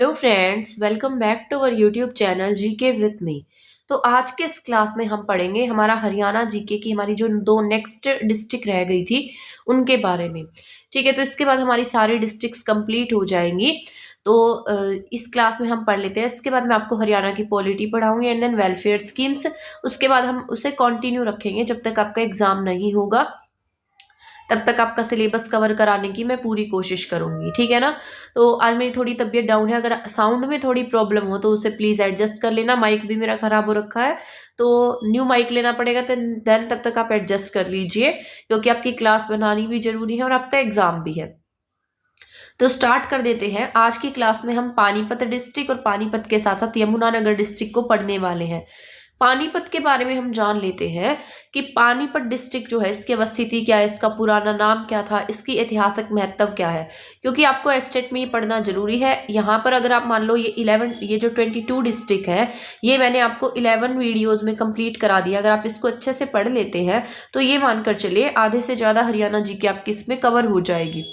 Hello friends, welcome back to our YouTube channel GK with me. तो आज के इस क्लास में हम पढ़ेंगे हमारा हरियाणा जीके की हमारी जो दो नेक्स्ट डिस्ट्रिक्ट रह गई थी उनके बारे में। ठीक है, तो इसके बाद हमारी सारी डिस्ट्रिक्ट्स कंप्लीट हो जाएंगी। तो इस क्लास में हम पढ़ लेते हैं। इसके बाद मैं आपको हरियाणा की पॉलिटी पढ़ाऊंगी एंड देन वेलफेयर स्कीम्स। उसके बाद हम उसे कंटिन्यू रखेंगे जब तक आपका एग्जाम नहीं होगा, तब तक आपका सिलेबस कवर कराने की मैं पूरी कोशिश करूंगी। ठीक है ना। तो आज मेरी थोड़ी तबीयत डाउन है, अगर साउंड में थोड़ी प्रॉब्लम हो तो उसे प्लीज एडजस्ट कर लेना। माइक भी मेरा खराब हो रखा है, तो न्यू माइक लेना पड़ेगा। तो देन तब तक आप एडजस्ट कर लीजिए, क्योंकि आपकी क्लास बनानी भी जरूरी है और आपका एग्जाम भी है। तो स्टार्ट कर देते हैं। आज की क्लास में हम पानीपत डिस्ट्रिक्ट और पानीपत के साथ साथ यमुनानगर डिस्ट्रिक्ट को पढ़ने वाले हैं। पानीपत के बारे में हम जान लेते हैं कि पानीपत डिस्ट्रिक्ट जो है, इसकी अवस्थिति क्या है, इसका पुराना नाम क्या था, इसकी ऐतिहासिक महत्व क्या है, क्योंकि आपको एस्टेट में ये पढ़ना जरूरी है। यहाँ पर अगर आप मान लो ये जो 22 डिस्ट्रिक्ट है, ये मैंने आपको 11 वीडियोज में कंप्लीट करा दिया। अगर आप इसको अच्छे से पढ़ लेते हैं तो ये मानकर चलिए आधे से ज्यादा हरियाणा जी की आपकी इसमें कवर हो जाएगी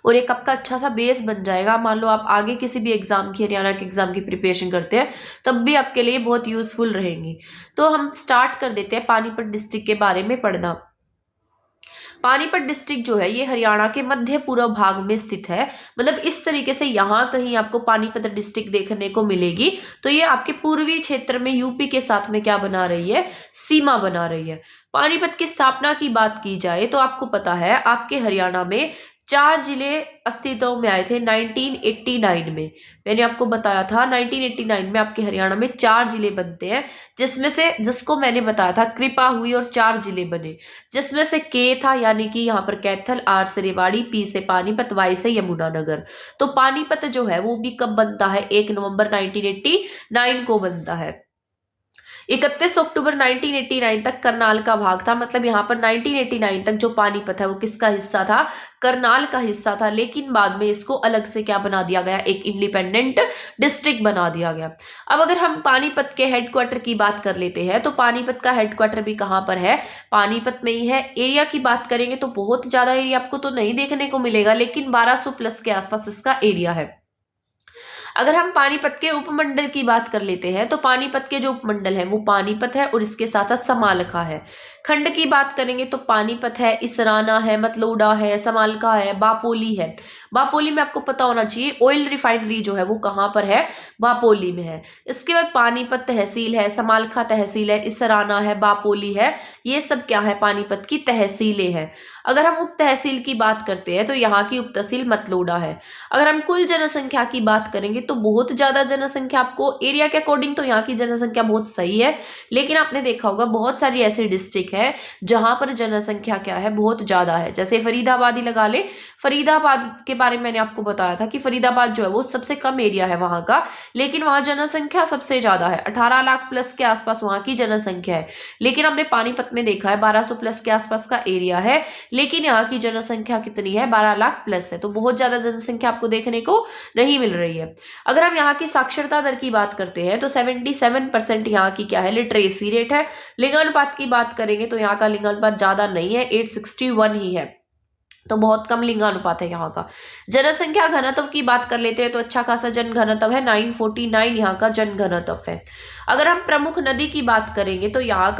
और एक आपका अच्छा सा बेस बन जाएगा। मान लो आप आगे किसी भी एग्जाम की, हरियाणा के एग्जाम की प्रिपरेशन करते हैं, तब भी आपके लिए बहुत यूजफुल रहेंगी। तो हम स्टार्ट कर देते हैं पानीपत डिस्ट्रिक्ट के बारे में पढ़ना। पानीपत डिस्ट्रिक्ट जो है ये हरियाणा के मध्य पूर्व भाग में स्थित है। मतलब इस तरीके से यहाँ कहीं आपको पानीपत डिस्ट्रिक्ट देखने को मिलेगी। तो ये आपके पूर्वी क्षेत्र में यूपी के साथ में क्या बना रही है, सीमा बना रही है। पानीपत की स्थापना की बात की जाए तो आपको पता है आपके हरियाणा में 4 जिले अस्तित्व में आए थे 1989 में। मैंने आपको बताया था 1989 में आपके हरियाणा में 4 जिले बनते हैं, जिसमें से जिसको मैंने बताया था कृपा हुई और 4 जिले बने, जिसमें से के था, यानी कि यहाँ पर कैथल, आर से रेवाड़ी, पी से पानीपत, वाई से यमुनानगर। तो पानीपत जो है वो भी कब बनता है, 1 नवंबर 1989 को बनता है। 31 अक्टूबर 1989 तक करनाल का भाग था। मतलब यहाँ पर 1989 तक जो पानीपत है वो किसका हिस्सा था, करनाल का हिस्सा था। लेकिन बाद में इसको अलग से क्या बना दिया गया, एक इंडिपेंडेंट डिस्ट्रिक्ट बना दिया गया। अब अगर हम पानीपत के हेडक्वार्टर की बात कर लेते हैं तो पानीपत का हेडक्वार्टर भी कहाँ पर है, पानीपत में ही है। एरिया की बात करेंगे तो बहुत ज्यादा एरिया आपको तो नहीं देखने को मिलेगा, लेकिन 1200 प्लस के आसपास इसका एरिया है। अगर हम पानीपत के उपमंडल की बात कर लेते हैं तो पानीपत के जो उपमंडल है वो पानीपत है और इसके साथ साथ समालखा है। खंड की बात करेंगे तो पानीपत है, इसराना है, मतलोडा है, समालखा है, बापोली है। बापोली में आपको पता होना चाहिए ऑयल रिफाइनरी जो है वो कहाँ पर है, बापोली में है। इसके बाद पानीपत तहसील है, समालखा तहसील है, इसराना है, बापोली है। ये सब क्या है, पानीपत की तहसीलें हैं। अगर हम उप तहसील की बात करते हैं तो यहाँ की उप तहसील मतलोडा है। अगर हम कुल जनसंख्या की बात करेंगे तो बहुत ज्यादा जनसंख्या, आपको एरिया के अकॉर्डिंग तो यहाँ की जनसंख्या बहुत सही है, लेकिन आपने देखा होगा बहुत सारी ऐसी डिस्ट्रिक्ट है जहां पर जनसंख्या क्या है, बहुत ज्यादा है। जैसे फरीदाबाद ही लगा ले। फरीदाबाद के बारे में मैंने आपको बताया था कि फरीदाबाद जो है वो सबसे कम एरिया है वहां का, लेकिन वहां जनसंख्या सबसे ज्यादा है। 18 लाख प्लस के आसपास वहां की जनसंख्या है। लेकिन हमने पानीपत में देखा है 1200 प्लस के आसपास का एरिया है, लेकिन यहाँ की जनसंख्या कितनी है, 12 लाख प्लस है। तो बहुत ज्यादा जनसंख्या आपको देखने को नहीं मिल रही है। अगर हम यहाँ की साक्षरता दर की बात करते हैं तो 77% यहाँ की क्या है, लिटरेसी रेट है। लिंगानुपात की बात करेंगे तो यहाँ का लिंगानुपात ज्यादा नहीं है, 861 ही है। तो बहुत कम लिंगानुपात है यहाँ का। जनसंख्या घनत्व की बात कर लेते हैं तो अच्छा खासा जन घनत्व है, 949 यहाँ का जन घनत्व है। अगर हम प्रमुख नदी की बात करेंगे तो यहाँ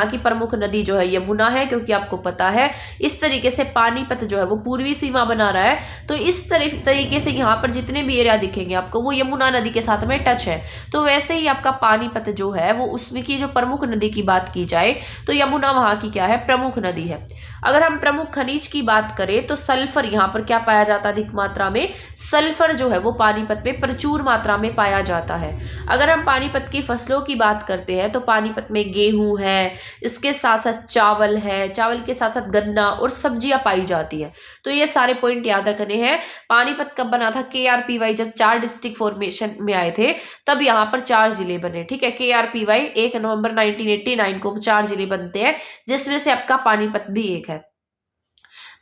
की प्रमुख नदी जो है यमुना है, क्योंकि आपको पता है इस तरीके से पानीपत जो है वो पूर्वी सीमा बना रहा है। तो इस तरीके से यहाँ पर जितने भी एरिया दिखेंगे आपको वो यमुना नदी के साथ में टच है। तो वैसे ही आपका पानीपत जो है वो उसमें की जो प्रमुख नदी की बात की जाए तो यमुना वहां की क्या है, प्रमुख नदी है। अगर हम प्रमुख खनिज की बात करें तो सल्फर यहाँ पर क्या पाया जाता है, अधिक मात्रा में सल्फर जो है वो पानीपत में प्रचुर मात्रा में पाया जाता है। अगर हम पानीपत की फसलों की बात करते हैं तो पानीपत में गेहूं है, इसके साथ साथ चावल है, चावल के साथ साथ गन्ना और सब्जियां पाई जाती है। तो ये सारे पॉइंट याद रखने हैं। पानीपत कब बना था, KRPY जब 4 डिस्ट्रिक्ट फॉर्मेशन में आए थे तब यहाँ पर 4 जिले बने। ठीक है, KRPY 1 नवंबर 1989 को 4 जिले बनते हैं, जिसमें से आपका पानीपत भी एक है।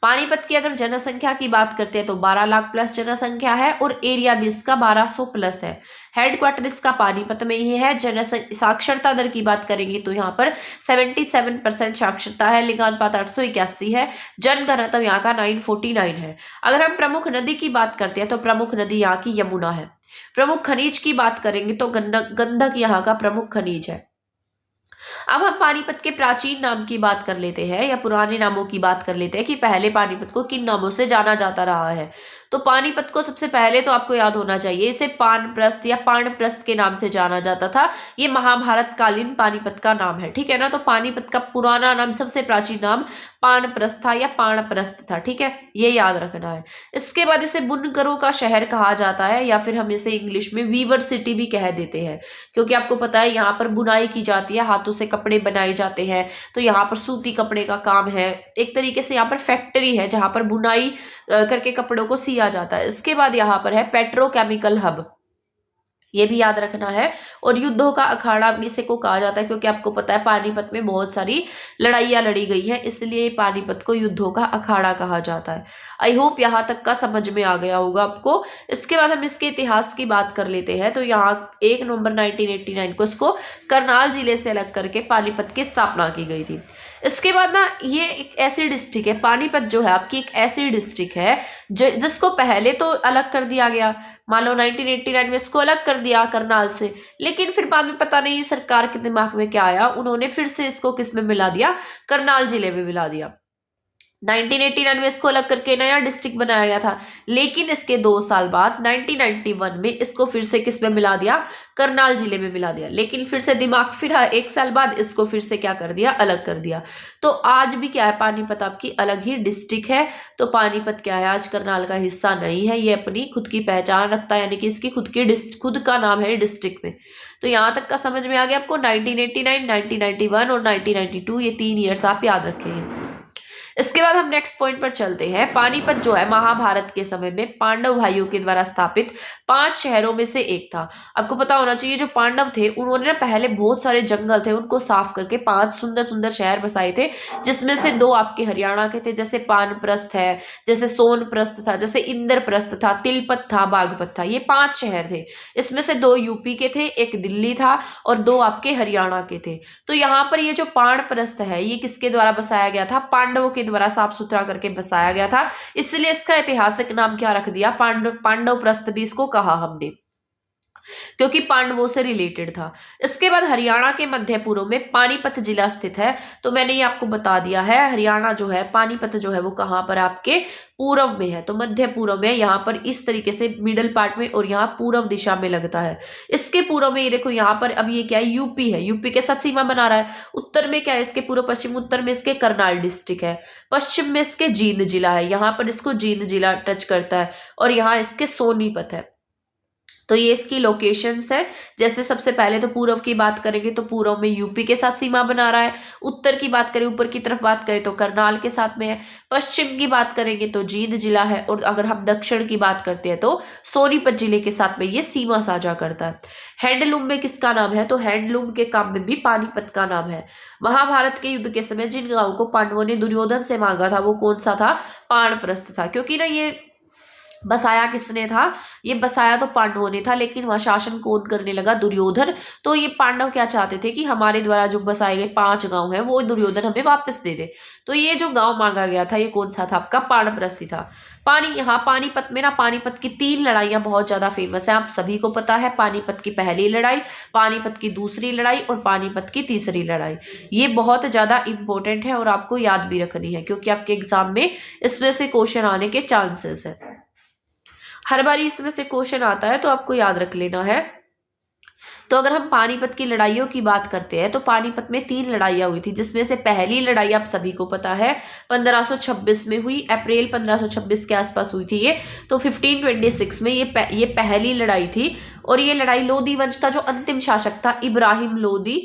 पानीपत की अगर जनसंख्या की बात करते हैं तो 12 लाख प्लस जनसंख्या है और एरिया भी इसका 1200 प्लस है। हेडक्वार्टर इसका पानीपत में ही है। साक्षरता दर की बात करेंगे तो यहाँ पर 77% साक्षरता है। लिंगानुपात 881 है। जनघनत्व यहाँ का 949 है। अगर हम प्रमुख नदी की बात करते हैं तो प्रमुख नदी यहाँ की यमुना है। प्रमुख खनिज की बात करेंगे तो गंधक यहाँ का प्रमुख खनिज है। अब हम पानीपत के प्राचीन नाम की बात कर लेते हैं या पुराने नामों की बात कर लेते हैं कि पहले पानीपत को किन नामों से जाना जाता रहा है। तो पानीपत को सबसे पहले तो आपको याद होना चाहिए, इसे पानप्रस्थ या पाणप्रस्थ के नाम से जाना जाता था। ये महाभारत कालीन पानीपत का नाम है, ठीक है ना। तो पानीपत का पुराना नाम, सबसे प्राचीन नाम पानप्रस्थ था या पाणप्रस्थ था, ठीक है, ये याद रखना है। इसके बाद इसे बुनकरों का शहर कहा जाता है या फिर हम इसे इंग्लिश में वीवर सिटी भी कह देते हैं, क्योंकि आपको पता है यहाँ पर बुनाई की जाती है, हाथों से कपड़े बनाए जाते हैं। तो यहाँ पर सूती कपड़े का काम है, एक तरीके से यहाँ पर फैक्ट्री है जहाँ पर बुनाई करके कपड़ों को सिया जाता है। इसके बाद यहाँ पर है पेट्रोकेमिकल हब, ये भी याद रखना है। और युद्धों का अखाड़ा इसे को कहा जाता है, क्योंकि आपको पता है पानीपत में बहुत सारी लड़ाइयाँ लड़ी गई हैं, इसलिए पानीपत को युद्धों का अखाड़ा कहा जाता है। आई होप यहाँ तक का समझ में आ गया होगा आपको। इसके बाद हम इसके इतिहास की बात कर लेते हैं। तो यहाँ 1 नवंबर 1989 को इसको करनाल जिले से अलग करके पानीपत की स्थापना की गई थी। इसके बाद ना ये एक ऐसी डिस्ट्रिक्ट है, पानीपत जो है आपकी एक ऐसी डिस्ट्रिक्ट है जिसको पहले तो अलग कर दिया गया, मान लो 1989 में इसको अलग कर दिया करनाल से, लेकिन फिर बाद में पता नहीं सरकार के दिमाग में क्या आया, उन्होंने फिर से इसको किस में मिला दिया, करनाल जिले में मिला दिया। 1989 में इसको अलग करके नया डिस्ट्रिक्ट बनाया गया था, लेकिन इसके 2 साल बाद 1991 में इसको फिर से किस में मिला दिया, करनाल जिले में मिला दिया। लेकिन फिर से दिमाग फिरा, 1 साल बाद इसको फिर से क्या कर दिया, अलग कर दिया। तो आज भी क्या है, पानीपत आपकी अलग ही डिस्ट्रिक्ट है। तो पानीपत क्या है, आज करनाल का हिस्सा नहीं है, ये अपनी खुद की पहचान रखता है, यानी कि इसकी खुद का नाम है डिस्ट्रिक्ट में। तो यहाँ तक का समझ में आ गया आपको। 1989, 1991 और 1992 ये 3 ईयर्स आप याद रखेंगे। इसके बाद हम नेक्स्ट पॉइंट पर चलते हैं। पानीपत जो है महाभारत के समय में पांडव भाइयों के द्वारा स्थापित 5 शहरों में से एक था। आपको पता होना चाहिए जो पांडव थे उन्होंने ना पहले बहुत सारे जंगल थे उनको साफ करके 5 सुंदर सुंदर शहर बसाए थे, जिसमें से 2 आपके हरियाणा के थे, जैसे पानप्रस्थ है, जैसे सोनप्रस्थ था, जैसे इंद्रप्रस्थ था, तिलपत था, बागपत था। ये 5 शहर थे। इसमें से 2 यूपी के थे, एक दिल्ली था और 2 आपके हरियाणा के थे। तो यहाँ पर ये जो पाणप्रस्थ है ये किसके द्वारा बसाया गया था, पांडवों के द्वारा साफ सुथरा करके बसाया गया था, इसलिए इसका ऐतिहासिक नाम क्या रख दिया, पांडव प्रस्थ भी इसको कहा हमने, क्योंकि पांडवों से रिलेटेड था। इसके बाद हरियाणा के मध्य पूर्व में पानीपत जिला स्थित है। तो मैंने ये आपको बता दिया है, हरियाणा जो है पानीपत जो है वो कहाँ पर आपके पूर्व में है, तो मध्य पूर्व में, यहाँ पर इस तरीके से मिडल पार्ट में और यहाँ पूर्व दिशा में लगता है। इसके पूर्व में ये देखो यहाँ पर अब ये क्या है, यूपी है, यूपी के साथ सीमा बना रहा है। उत्तर में क्या है, इसके पूर्व पश्चिम उत्तर में इसके करनाल डिस्ट्रिक्ट है, पश्चिम में इसके जींद जिला है, यहाँ पर इसको जींद जिला टच करता है और यहाँ इसके सोनीपत है। तो ये इसकी लोकेशंस है। जैसे सबसे पहले तो पूर्व की बात करेंगे तो पूर्व में यूपी के साथ सीमा बना रहा है, उत्तर की बात करें ऊपर की तरफ बात करें तो करनाल के साथ में है, पश्चिम की बात करेंगे तो जींद जिला है और अगर हम दक्षिण की बात करते हैं तो सोनीपत जिले के साथ में ये सीमा साझा करता है। हैंडलूम में किसका नाम है, तो हैंडलूम के काम में भी पानीपत का नाम है। महाभारत के युद्ध के समय जिन गांवों को पांडवों ने दुर्योधन से मांगा था वो कौन सा था, पाणप्रस्थ था, क्योंकि ना ये बसाया किसने था, ये बसाया तो पांडवों ने था, लेकिन वह शासन कौन करने लगा, दुर्योधन। तो ये पांडव क्या चाहते थे कि हमारे द्वारा जो बसाए गए 5 गांव हैं वो दुर्योधन हमें वापस दे दे। तो ये जो गांव मांगा गया था ये कौन सा था, आपका पाणप्रस्थ था। यहाँ पानीपत में ना पानीपत की 3 लड़ाइयां बहुत ज्यादा फेमस है, आप सभी को पता है। पानीपत की पहली लड़ाई, पानीपत की दूसरी लड़ाई और पानीपत की तीसरी लड़ाई। ये बहुत ज्यादा इंपॉर्टेंट है और आपको याद भी रखनी है, क्योंकि आपके एग्जाम में इसमें से क्वेश्चन आने के चांसेस है। हर बार इसमें से क्वेश्चन आता है तो आपको याद रख लेना है। तो अगर हम पानीपत की लड़ाइयों की बात करते हैं तो पानीपत में 3 लड़ाइयाँ हुई थी, जिसमें से पहली लड़ाई आप सभी को पता है 1526 में हुई, अप्रैल 1526 के आसपास हुई थी ये। तो 1526 में ये पहली लड़ाई थी और ये लड़ाई लोदी वंश का जो अंतिम शासक था इब्राहिम लोदी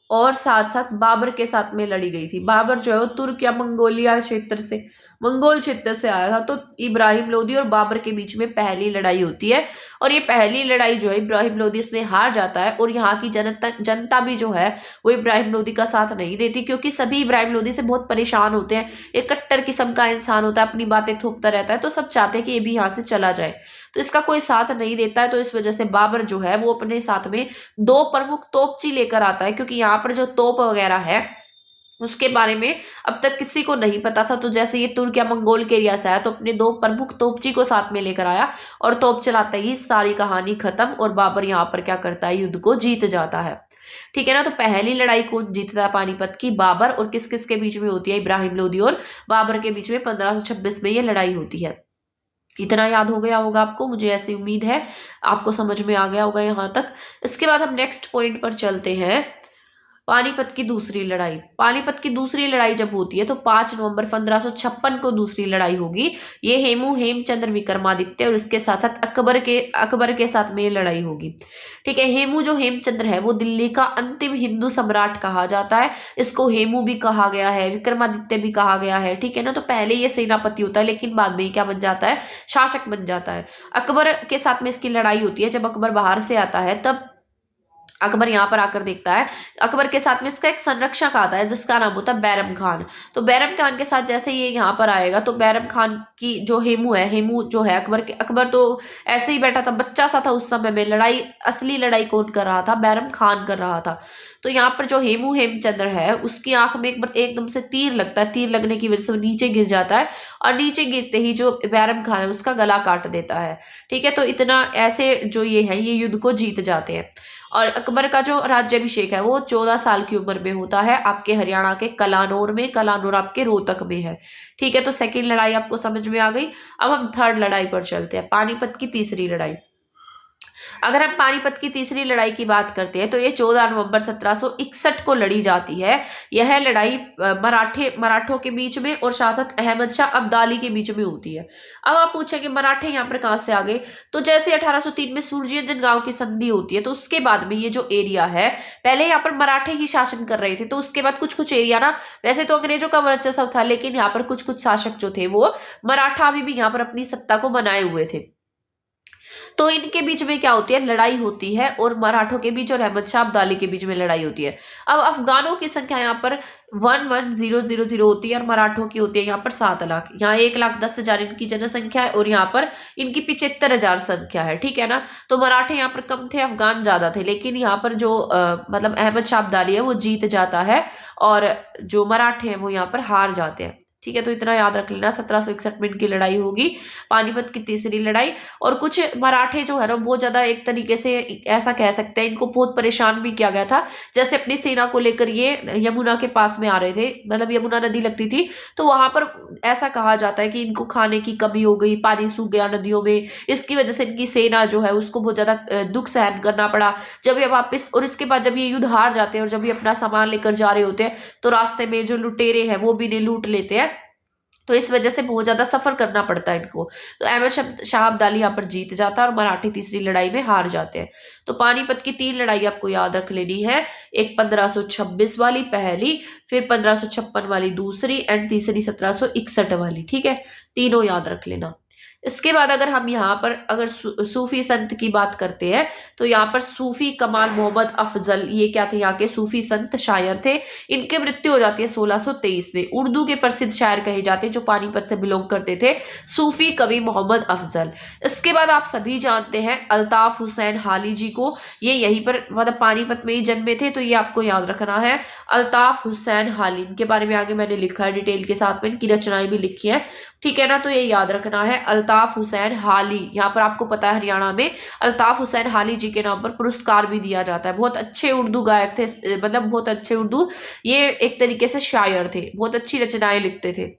और साथ साथ बाबर के साथ में लड़ी गई थी। बाबर जो है वो तुर्क या मंगोलिया क्षेत्र से मंगोल क्षेत्र से आया था। तो इब्राहिम लोदी और बाबर के बीच में पहली लड़ाई होती है और ये पहली लड़ाई जो है इब्राहिम लोदी इसमें हार जाता है और यहाँ की जनता भी जो है वो इब्राहिम लोदी का साथ नहीं देती, क्योंकि सभी इब्राहिम लोदी से बहुत परेशान होते हैं। एक कट्टर किस्म का इंसान होता है, अपनी बातें थोपता रहता है, तो सब चाहते हैं कि ये भी यहाँ से चला जाए, तो इसका कोई साथ नहीं देता है। तो इस वजह से बाबर जो है वो अपने साथ में 2 प्रमुख तोपची लेकर आता है, क्योंकि यहाँ पर जो तोप वगैरह है उसके बारे में अब तक किसी को नहीं पता था। तो जैसे ये तुर्क या मंगोल के एरिया से आया तो अपने 2 प्रमुख तोपची को साथ में लेकर आया और तोप चलाते ही सारी कहानी खत्म और बाबर यहाँ पर क्या करता है, युद्ध को जीत जाता है। ठीक है ना। तो पहली लड़ाई कौन जीतता है पानीपत की? बाबर। और किस किस के बीच में होती है? इब्राहिम लोदी और बाबर के बीच में 1526 में ये लड़ाई होती है। इतना याद हो गया होगा आपको, मुझे ऐसी उम्मीद है आपको समझ में आ गया होगा यहाँ तक। इसके बाद हम नेक्स्ट पॉइंट पर चलते हैं, पानीपत की दूसरी लड़ाई। पानीपत की दूसरी लड़ाई जब होती है तो 5 नवंबर 1556 को दूसरी लड़ाई होगी। ये हेमचंद्र विक्रमादित्य और इसके साथ साथ अकबर के साथ में ये लड़ाई होगी। ठीक है। जो हेमचंद्र है वो दिल्ली का अंतिम हिंदू सम्राट कहा जाता है। इसको हेमू भी कहा गया है, विक्रमादित्य भी कहा गया है। ठीक है ना। तो पहले ये सेनापति होता है लेकिन बाद में क्या बन जाता है, शासक बन जाता है। अकबर के साथ में इसकी लड़ाई होती है। जब अकबर बाहर से आता है तब अकबर यहाँ पर आकर देखता है, अकबर के साथ में इसका एक संरक्षक आता है जिसका नाम होता है बैरम खान। तो बैरम खान के साथ जैसे ये यहाँ पर आएगा तो बैरम खान की जो हेमू जो है अकबर तो ऐसे ही बैठा था, बच्चा सा था उस समय में। असली लड़ाई कौन कर रहा था? बैरम खान कर रहा था। तो यहाँ पर जो हेमचंद्र है उसकी आंख में एकदम से तीर लगता है। तीर लगने की वजह से वो नीचे गिर जाता है और नीचे गिरते ही जो बैरम खान है उसका गला काट देता है। ठीक है। तो इतना ऐसे जो ये है ये युद्ध को जीत जाते हैं। और अकबर का जो राज्याभिषेक है वो 14 साल की उम्र में होता है, आपके हरियाणा के कलानौर में। कलानौर आपके रोहतक में है। ठीक है। तो सेकंड लड़ाई आपको समझ में आ गई। अब हम थर्ड लड़ाई पर चलते हैं, पानीपत की तीसरी लड़ाई। अगर हम पानीपत की तीसरी लड़ाई की बात करते हैं तो ये 14 नवंबर 1761 को लड़ी जाती है। यह लड़ाई मराठों के बीच में और शासक अहमद शाह अब्दाली के बीच में होती है। अब आप पूछेंगे मराठे यहाँ पर कहाँ से आ गए? तो जैसे 1803 में सूरजयंजन गांव की संधि होती है तो उसके बाद में ये जो एरिया है, पहले यहाँ पर मराठे ही शासन कर रहे थे, तो उसके बाद कुछ एरिया ना, वैसे तो अंग्रेजों का वर्चस्व था लेकिन यहाँ पर कुछ शासक जो थे वो मराठा अभी भी यहाँ पर अपनी सत्ता को बनाए हुए थे। तो इनके बीच में क्या होती है, लड़ाई होती है और मराठों के बीच और अहमद शाह अब्दाली के बीच में लड़ाई होती है। अब अफगानों की संख्या यहाँ पर 11,000 होती है और मराठों की होती है यहाँ पर 7 लाख। यहाँ 1,10,000 इनकी जनसंख्या है और यहाँ पर इनकी 75,000 संख्या है। ठीक है ना। तो मराठे यहाँ पर कम थे, अफगान ज्यादा थे, लेकिन यहाँ पर जो मतलब अहमद शाह अब्दाली है वो जीत जाता है और जो मराठे हैं वो यहाँ पर हार जाते हैं। ठीक है। तो इतना याद रख लेना, 1761 में इनकी लड़ाई होगी, पानीपत की तीसरी लड़ाई। और कुछ मराठे जो है ना बहुत ज्यादा, एक तरीके से ऐसा कह सकते हैं, इनको बहुत परेशान भी किया गया था। जैसे अपनी सेना को लेकर ये यमुना के पास में आ रहे थे, मतलब यमुना नदी लगती थी, तो वहां पर ऐसा कहा जाता है कि इनको खाने की कमी हो गई, पानी सूख गया नदियों में, इसकी वजह से इनकी सेना जो है उसको बहुत ज्यादा दुख सहन करना पड़ा। जब ये वापस, और इसके बाद जब ये युद्ध हार जाते हैं और जब ये अपना सामान लेकर जा रहे होते हैं तो रास्ते में जो लुटेरे हैं वो भी इन्हें लूट लेते हैं। तो इस वजह से बहुत ज्यादा सफर करना पड़ता है इनको। तो अहमद शाह अब्दाली यहाँ पर जीत जाता है और मराठी तीसरी लड़ाई में हार जाते हैं। तो पानीपत की 3 लड़ाई आपको याद रख लेनी है, एक 1526 वाली पहली, फिर 1556 वाली दूसरी एंड तीसरी 1761 वाली। ठीक है। तीनों याद रख लेना। इसके बाद अगर हम यहाँ पर अगर सूफी संत की बात करते हैं तो यहाँ पर सूफी कमाल मोहम्मद अफजल, ये क्या थे, यहाँ के सूफी संत शायर थे। इनकी मृत्यु हो जाती है 1623 में। उर्दू के प्रसिद्ध शायर कहे जाते हैं जो पानीपत से बिलोंग करते थे, सूफी कवि मोहम्मद अफजल। इसके बाद आप सभी जानते हैं अल्ताफ हुसैन हाली जी को, ये यहीं पर मतलब पानीपत में ही जन्मे थे, तो ये आपको याद रखना है अल्ताफ हुसैन हाली। इनके बारे में आगे मैंने लिखा है डिटेल के साथ में, इनकी रचनाएं भी लिखी है। ठीक है ना। तो ये याद रखना है अल्ताफ हुसैन हाली। यहाँ पर आपको पता है हरियाणा में अल्ताफ हुसैन हाली जी के नाम पर पुरस्कार भी दिया जाता है। बहुत अच्छे उर्दू गायक थे, मतलब बहुत अच्छे उर्दू, ये एक तरीके से शायर थे, बहुत अच्छी रचनाएं लिखते थे।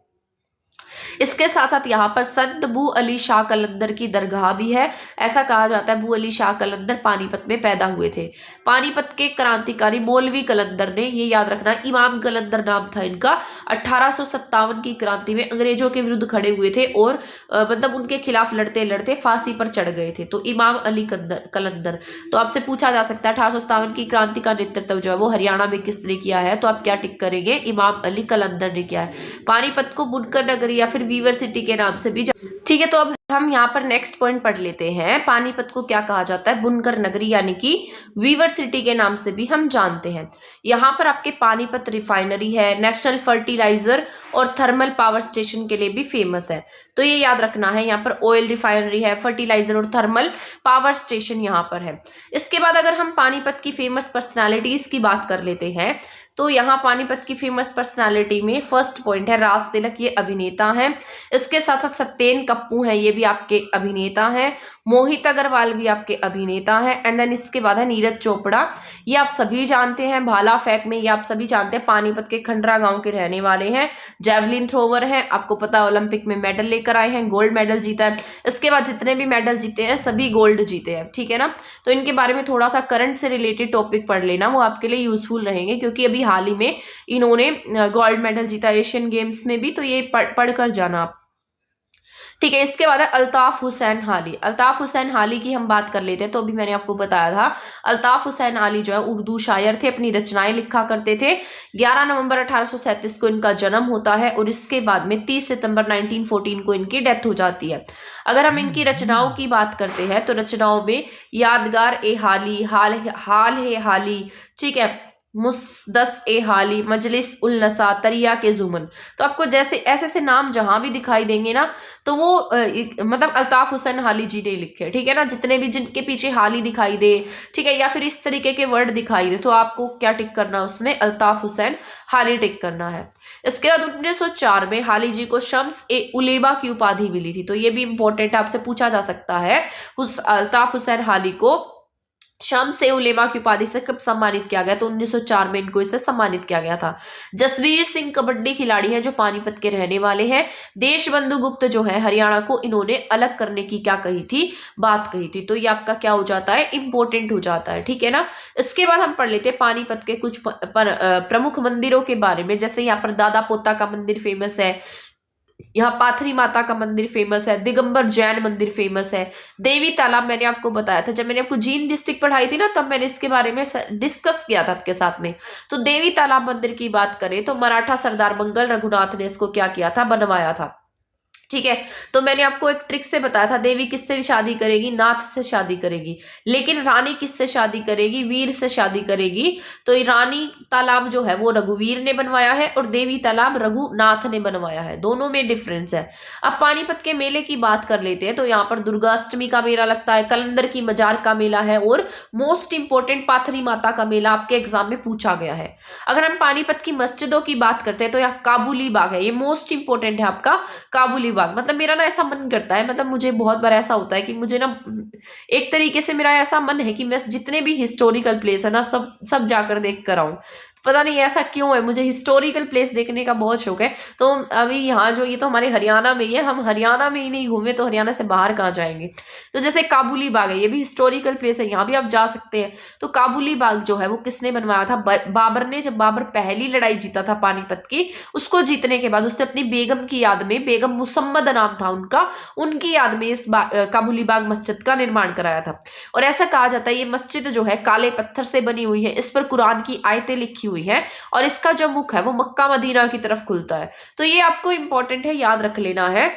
इसके साथ साथ यहाँ पर संत बू अली शाह कलंदर की दरगाह भी है। ऐसा कहा जाता है बू अली शाह कलंदर पानीपत में पैदा हुए थे। पानीपत के क्रांतिकारी मौलवी कलंदर ने, ये याद रखना इमाम कलंदर नाम था इनका, 1857 की क्रांति में अंग्रेजों के विरुद्ध खड़े हुए थे और मतलब उनके खिलाफ लड़ते लड़ते फांसी पर चढ़ गए थे। तो इमाम अली कलंदर। तो आपसे पूछा जा सकता है 1857 की क्रांति का नेतृत्व जो है वो हरियाणा में किसने किया है, तो आप क्या टिक करेंगे, इमाम अली कलंदर ने किया है। पानीपत को बुनकर नगरी या फिर फिर वीवर सिटी के नाम से भी ठीक है। तो अब हम यहाँ पर नेक्स्ट पॉइंट पढ़ लेते हैं। पानीपत को क्या कहा जाता है? बुनकर नगरी यानी कि वीवर सिटी के नाम से भी हम जानते हैं। यहाँ पर आपके पानीपत रिफाइनरी है, नेशनल फर्टिलाइजर और थर्मल पावर स्टेशन के लिए भी फेमस है। तो ये याद रखना है, यहाँ पर ऑयल रिफाइनरी है, फर्टिलाइजर और थर्मल पावर स्टेशन यहाँ पर है। इसके बाद अगर हम पानीपत की फेमस पर्सनालिटीज की बात कर लेते हैं तो यहाँ पानीपत की फेमस पर्सनालिटी में फर्स्ट पॉइंट है राज तिलक, ये अभिनेता हैं। इसके साथ साथ सत्येन कप्पू हैं, ये भी आपके अभिनेता हैं। मोहित अग्रवाल भी आपके अभिनेता हैं। एंड देन इसके बाद है नीरज चोपड़ा, ये आप सभी जानते हैं। भाला फेंक में ये आप सभी जानते हैं, पानीपत के खंडरा गांव के रहने वाले हैं। जेवलिन थ्रोवर हैं, आपको पता है ओलंपिक में मेडल लेकर आए हैं, गोल्ड मेडल जीता है। इसके बाद जितने भी मेडल जीते हैं सभी गोल्ड जीते हैं, ठीक है ना। तो इनके बारे में थोड़ा सा करंट से रिलेटेड टॉपिक पढ़ लेना, वो आपके लिए यूजफुल रहेंगे, क्योंकि अभी हाल ही में इन्होंने गोल्ड मेडल जीता एशियन गेम्स में भी, तो ये पढ़ कर जाना आप, ठीक है। इसके बाद है अल्ताफ हुसैन हाली। अल्ताफ हुसैन हाली की हम बात कर लेते हैं तो अभी मैंने आपको बताया था, अल्ताफ हुसैन हाली जो है उर्दू शायर थे, अपनी रचनाएं लिखा करते थे। 11 नवंबर 1837 को इनका जन्म होता है और इसके बाद में 30 सितंबर 1914 को इनकी डेथ हो जाती है। अगर हम इनकी रचनाओं की बात करते हैं तो रचनाओं में यादगार ए हाली, हाल है हाली, ठीक है, मुसदस ए हाली, मजलिस उल नसा, तरिया के जुमन। तो आपको जैसे ऐसे ऐसे नाम जहां भी दिखाई देंगे ना, तो वो मतलब अल्ताफ हुसैन हाली जी ने लिखे, ठीक है ना। जितने भी जिनके पीछे हाली दिखाई दे, ठीक है, या फिर इस तरीके के वर्ड दिखाई दे, तो आपको क्या टिक करना, उसमें अल्ताफ हुसैन हाली टिक करना है। इसके बाद 1904 में हाली जी को शम्स ए उलेमा की उपाधि मिली थी। तो ये भी इंपॉर्टेंट आपसे पूछा जा सकता है, उस अल्ताफ हुसैन हाली को शम्स ए उलेमा की उपाधि से कब सम्मानित किया गया? तो 1904 में इनको इससे सम्मानित किया गया था। जसवीर सिंह कबड्डी खिलाड़ी हैं जो पानीपत के रहने वाले हैं। देशबंधु गुप्त जो है हरियाणा को इन्होंने अलग करने की क्या कही थी? बात कही थी। तो ये आपका क्या हो जाता है? इंपॉर्टेंट हो जाता है, ठीक है ना। इसके बाद हम पढ़ लेते हैं पानीपत के कुछ प्रमुख मंदिरों के बारे में। जैसे यहाँ पर दादा पोता का मंदिर फेमस है, यहाँ पाथरी माता का मंदिर फेमस है, दिगंबर जैन मंदिर फेमस है। देवी तालाब मैंने आपको बताया था, जब मैंने आपको जींद डिस्ट्रिक्ट पढ़ाई थी ना, तब मैंने इसके बारे में डिस्कस किया था आपके साथ में। तो देवी तालाब मंदिर की बात करें तो मराठा सरदार मंगल रघुनाथ ने इसको क्या किया था? बनवाया था, ठीक है। तो मैंने आपको एक ट्रिक से बताया था, देवी किससे शादी करेगी? नाथ से शादी करेगी। लेकिन रानी किससे शादी करेगी? वीर से शादी करेगी। तो रानी तालाब जो है वो रघुवीर ने बनवाया है और देवी तालाब रघुनाथ ने बनवाया है, दोनों में डिफरेंस है। अब पानीपत के मेले की बात कर लेते हैं तो यहाँ पर दुर्गाष्टमी का मेला लगता है, कलंदर की मजार का मेला है और मोस्ट इंपोर्टेंट पाथरी माता का मेला आपके एग्जाम में पूछा गया है। अगर हम पानीपत की मस्जिदों की बात करते हैं तो यहाँ काबुली बाग है, ये मोस्ट इंपोर्टेंट है आपका काबुली बाग। मतलब मेरा ना ऐसा मन करता है, मतलब मुझे बहुत बार ऐसा होता है कि मुझे ना एक तरीके से मेरा ऐसा मन है कि मैं जितने भी हिस्टोरिकल प्लेस है ना सब जाकर देख कर आऊं। पता नहीं ऐसा क्यों है, मुझे हिस्टोरिकल प्लेस देखने का बहुत शौक है। तो अभी यहाँ जो ये तो हमारे हरियाणा में ही है, हम हरियाणा में ही नहीं घूमे तो हरियाणा से बाहर कहाँ जाएंगे। तो जैसे काबुली बाग है, ये भी हिस्टोरिकल प्लेस है, यहाँ भी आप जा सकते हैं। तो काबुली बाग जो है वो किसने बनवाया था? बाबर ने। जब बाबर पहली लड़ाई जीता था पानीपत की, उसको जीतने के बाद उसने अपनी बेगम की याद में, बेगम मुसम्मद नाम था उनका, उनकी याद में इस काबुली बाग मस्जिद का निर्माण कराया था। और ऐसा कहा जाता है ये मस्जिद जो है काले पत्थर से बनी हुई है, इस पर कुरान की आयतें लिखी हुई है और इसका जो मुख है वो मक्का मदीना की तरफ खुलता है। तो ये आपको इंपॉर्टेंट है, याद रख लेना है,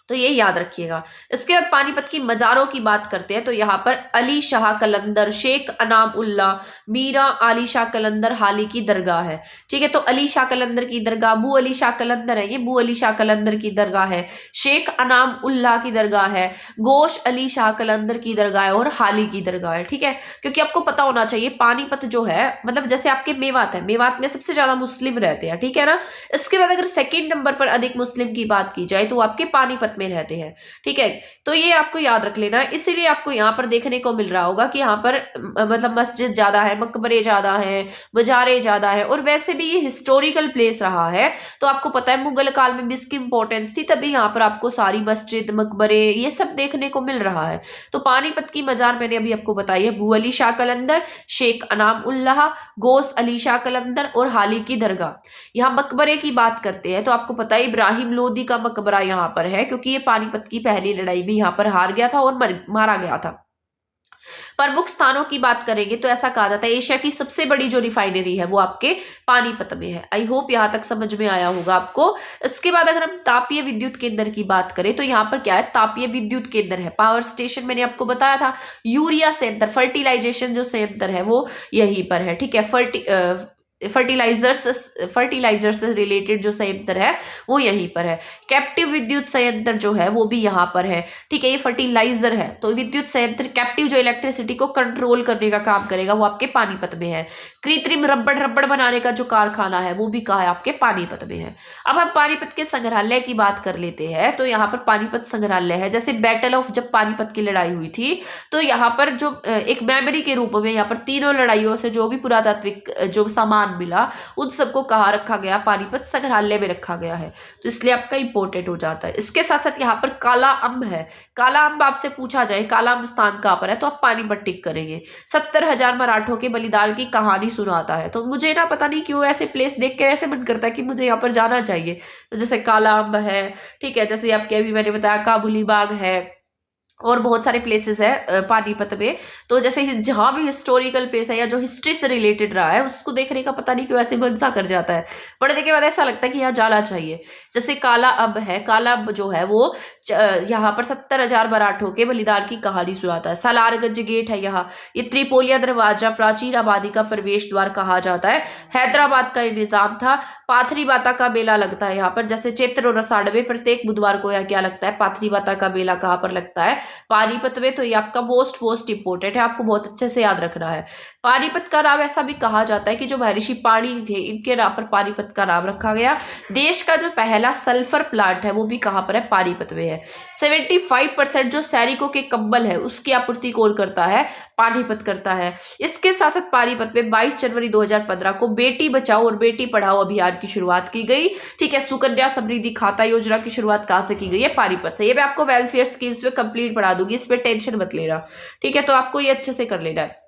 तो ये याद रखिएगा। इसके बाद पानीपत की मजारों की बात करते हैं तो यहाँ पर अली शाह कलंदर, शेख अनाम उल्ला, मीरा अली शाह कलंदर हाली की दरगाह है, ठीक है। तो अली शाह कलंदर की दरगाह, बू अली शाह कलंदर है, ये बू अली शाह कलंदर की दरगाह है। शेख अनाम उल्ला की दरगाह है, गोश अली शाह कलंदर की दरगाह है और हाली की दरगाह है, ठीक है। क्योंकि आपको पता होना चाहिए पानीपत जो है, मतलब जैसे आपके मेवात है, मेवात में सबसे ज्यादा मुस्लिम रहते हैं, ठीक है ना। इसके बाद अगर सेकेंड नंबर पर अधिक मुस्लिम की बात की जाए तो आपके पानीपत में रहते हैं, ठीक है। तो ये आपको याद रख लेना है। इसीलिए आपको यहाँ पर देखने को मिल रहा होगा कि यहाँ पर मतलब मस्जिद ज्यादा है, मकबरे ज्यादा है, मजारे ज्यादा है, और वैसे भी ये हिस्टोरिकल प्लेस रहा है। तो आपको पता है मुगल काल में भी इसकी इंपॉर्टेंस थी, तभी यहाँ पर आपको सारी मस्जिद, मकबरे, ये सब देखने को मिल रहा है। तो पानीपत की मजार मैंने अभी आपको बताई है, बू अली शाह कलंदर, शेख अनाम उल्लाह, गोस अली शाह कलंदर और हाली की दरगाह। यहाँ मकबरे की बात करते हैं तो आपको पता है इब्राहिम लोदी का मकबरा यहाँ पर है, क्योंकि ये पानीपत की पहली लड़ाई भी यहाँ पर हार गया था और मारा गया था। प्रमुख स्थानों की बात करेंगे तो ऐसा कहा जाता है एशिया की सबसे बड़ी जो रिफाइनरी है वो आपके पानीपत में है। आई होप यहाँ तक समझ में आया होगा आपको। इसके बाद अगर हम तापीय विद्युत केंद्र की बात करें तो यहाँ पर क्या है, तापीय विद्युत केंद्र है, पावर स्टेशन मैंने आपको बताया था। यूरिया संयंत्र, फर्टिलाइजेशन जो संयंत्र है वो यहीं पर है, ठीक है। फर्टिलाइजर्स से रिलेटेड जो संयंत्र है वो यहीं पर है। कैप्टिव विद्युत संयंत्र जो है वो भी यहाँ पर है, ठीक है। ये फर्टिलाइजर है, तो विद्युत संयंत्र कैप्टिव जो इलेक्ट्रिसिटी को कंट्रोल करने का काम करेगा वो आपके पानीपत में है। कृत्रिम रबड़ बनाने का जो कारखाना है वो भी कहाँ है, आपके पानीपत में है। अब हम पानीपत के संग्रहालय की बात कर लेते हैं, तो यहाँ पर पानीपत संग्रहालय है। जैसे बैटल ऑफ जब पानीपत की लड़ाई हुई थी तो यहाँ पर जो एक मेमोरी के रूप में यहाँ पर तीनों लड़ाइयों से जो भी पुरातात्विक जो सामान मिला उन सबको कहाँ रखा गया, पानीपत संग्रहालय में रखा गया है, तो इसलिए आपका इंपोर्टेंट हो जाता है। इसके साथ साथ यहाँ पर काला अम्ब है। काला अम्ब आपसे पूछा जाए काला अम्ब स्थान कहाँ पर है तो आप पानीपत टिक करेंगे। 70,000 मराठों के बलिदान की कहानी सुनाता है। तो मुझे ना पता नहीं क्यों ऐसे प्लेस देख कर ऐसे मन करता है कि मुझे यहाँ पर जाना चाहिए। तो जैसे काला अम्ब है, ठीक है, जैसे आपके अभी मैंने बताया काबुली बाग है, और बहुत सारे प्लेसेस है पानीपत में। तो जैसे जहाँ भी हिस्टोरिकल प्लेस है या जो हिस्ट्री से रिलेटेड रहा है उसको देखने का पता नहीं क्यों ऐसे मन सा कर जाता है, पढ़ने के बाद ऐसा लगता है कि यहाँ जाना चाहिए। जैसे काला अम्ब है, काला अम्ब जो है वो यहाँ पर 70,000 मराठों के बलिदान की कहानी सुनाता है। सालारगंज गेट है यहाँ, ये त्रिपोलिया दरवाजा प्राचीन आबादी का प्रवेश द्वार कहा जाता है। हैदराबाद का ये निजाम था। पाथरी बाता का मेला लगता है यहाँ पर, जैसे चैत्र और आषाढ़ में प्रत्येक बुधवार को यहाँ क्या लगता है, पाथरी बाता का मेला कहाँ पर लगता है, पानीपत में। तो ये आपका मोस्ट इंपोर्टेंट है, आपको बहुत अच्छे से याद रखना है। पानीपत का नाम ऐसा भी कहा जाता है कि जो महर्षि पाणी थे इनके नाम पर पानीपत का नाम रखा गया। देश का जो पहला सल्फर प्लांट है वो भी कहाँ पर है, पानीपत में है। 75% जो सैनिकों के कंबल है उसकी आपूर्ति कौन करता है, पानीपत करता है। इसके साथ साथ पानीपत में 22 जनवरी 2015 को बेटी बचाओ और बेटी पढ़ाओ अभियान की शुरुआत की गई, ठीक है। सुकन्या समृद्धि खाता योजना की शुरुआत कहाँ से की गई है, पानीपत से। ये मैं आपको वेलफेयर स्कीम्स में कंप्लीट पढ़ा दूंगी, इस पे टेंशन मत लेना, ठीक है। तो आपको ये अच्छे से कर लेना है।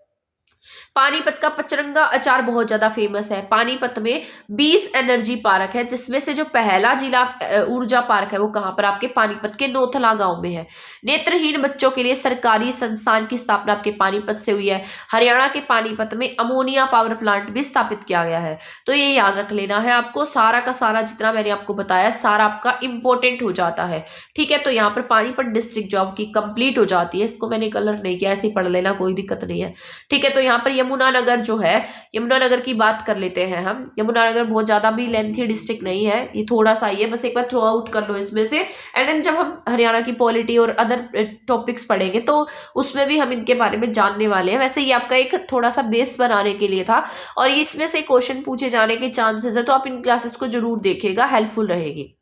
पानीपत का पचरंगा अचार बहुत ज्यादा फेमस है। पानीपत में 20 एनर्जी पार्क है, जिसमें से जो पहला जिला ऊर्जा पार्क है वो कहाँ पर, आपके पानीपत के नोथला गांव में है। नेत्रहीन बच्चों के लिए सरकारी संस्थान की स्थापना आपके पानीपत से हुई है। हरियाणा के पानीपत में अमोनिया पावर प्लांट भी स्थापित किया गया है। तो ये याद रख लेना है आपको, सारा का सारा जितना मैंने आपको बताया सारा आपका इंपॉर्टेंट हो जाता है, ठीक है। तो यहाँ पर पानीपत डिस्ट्रिक्ट जॉब की कंप्लीट हो जाती है। इसको मैंने कलर नहीं किया, ऐसे ही पढ़ लेना, कोई दिक्कत नहीं है, ठीक है। तो यहाँ पर यमुनानगर जो है, यमुनानगर की बात कर लेते हैं हम। यमुनानगर बहुत ज्यादा भी लेंथी डिस्ट्रिक्ट नहीं है, ये थोड़ा सा ही है, बस एक बार थ्रो आउट कर लो इसमें से। एंड देन जब हम हरियाणा की पॉलिटी और अदर टॉपिक्स पढ़ेंगे तो उसमें भी हम इनके बारे में जानने वाले हैं। वैसे ये आपका एक थोड़ा सा बेस बनाने के लिए था और इसमें से क्वेश्चन पूछे जाने के चांसेस है, तो आप इन क्लासेस को जरूर देखिएगा, हेल्पफुल रहेगी।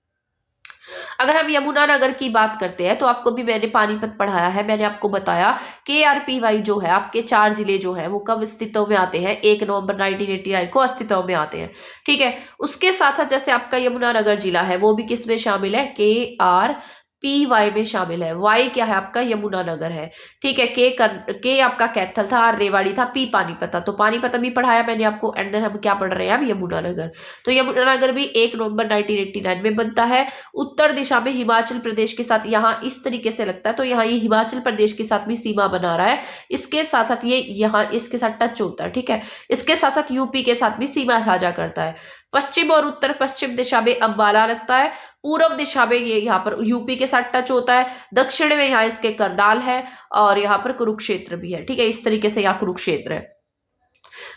अगर हम यमुनानगर की बात करते हैं तो आपको भी मैंने पानीपत पढ़ाया है, मैंने आपको बताया KRPY जो है आपके 4 जिले जो है वो कब अस्तित्व में आते हैं, 1 नवंबर 1989 को अस्तित्व में आते हैं, ठीक है। उसके साथ साथ जैसे आपका यमुनानगर जिला है वो भी किस में शामिल है, KRPY में शामिल है। वाई क्या है आपका, यमुनानगर है, ठीक है। के आपका कैथल था, रेवाड़ी था, पी पानीपत था। तो पानीपत भी पढ़ाया मैंने आपको। एंड देन हम क्या पढ़ रहे हैं, अब यमुनानगर। तो यमुनानगर भी 1 नवंबर 1989 में बनता है। उत्तर दिशा में हिमाचल प्रदेश के साथ यहाँ इस तरीके से लगता है, तो यहाँ ये हिमाचल प्रदेश के साथ भी सीमा बना रहा है। इसके साथ साथ ये यहाँ इसके साथ टच होता है, ठीक है। इसके साथ साथ यूपी के साथ भी सीमा साझा करता है। पश्चिम और उत्तर पश्चिम दिशा में अंबाला लगता है। पूर्व दिशा में ये यहाँ पर यूपी के साथ टच होता है। दक्षिण में यहाँ इसके करनाल है और यहाँ पर कुरुक्षेत्र भी है, ठीक है। इस तरीके से यहाँ कुरुक्षेत्र है।